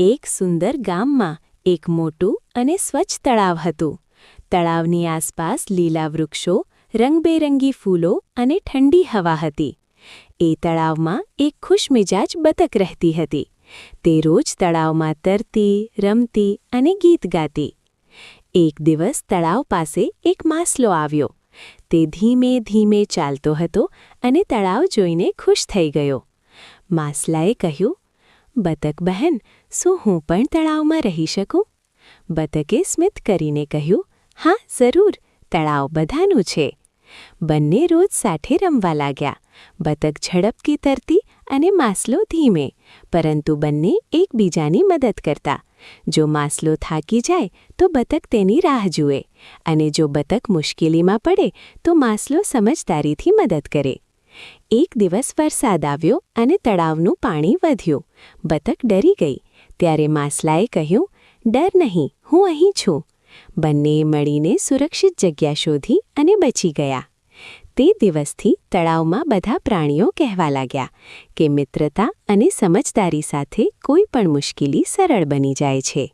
એક સુંદર ગામમાં એક મોટું અને સ્વચ્છ તળાવ હતું. તળાવની આસપાસ લીલા વૃક્ષો, રંગબેરંગી ફૂલો અને ઠંડી હવા હતી. એ તળાવમાં એક ખુશમિજાજ બતક રહેતી હતી. તે રોજ તળાવમાં તરતી, રમતી અને ગીત ગાતી. એક દિવસ તળાવ પાસે એક માસલો આવ્યો. તે ધીમે ધીમે ચાલતો હતો અને તળાવ જોઈને ખુશ થઈ ગયો. માસલાએ કહ્યું, "બતક બહેન, શું હું પણ તળાવમાં રહી શકું?" બતકે સ્મિત કરીને કહ્યું, "હા, જરૂર, તળાવ બધાનું છે." બંને રોજ સાથે રમવા લાગ્યા. બતક ઝડપથી તરતી અને માસલો ધીમે, પરંતુ બંને એકબીજાની મદદ કરતા. જો માસલો થાકી જાય તો બતક તેની રાહ જુએ, અને જો બતક મુશ્કેલીમાં પડે તો માસલો સમજદારીથી મદદ કરે. એક દિવસ વરસાદ આવ્યો અને તળાવનું પાણી વધ્યું. બતક ડરી ગઈ. ત્યારે માસલાએ કહ્યું, "ડર નહીં, હું અહીં છું." બંનેએ મળીને સુરક્ષિત જગ્યા શોધી અને બચી ગયા. તે દિવસથી તળાવમાં બધા પ્રાણીઓ કહેવા લાગ્યા કે મિત્રતા અને સમજદારી સાથે કોઈ પણ મુશ્કેલી સરળ બની જાય છે.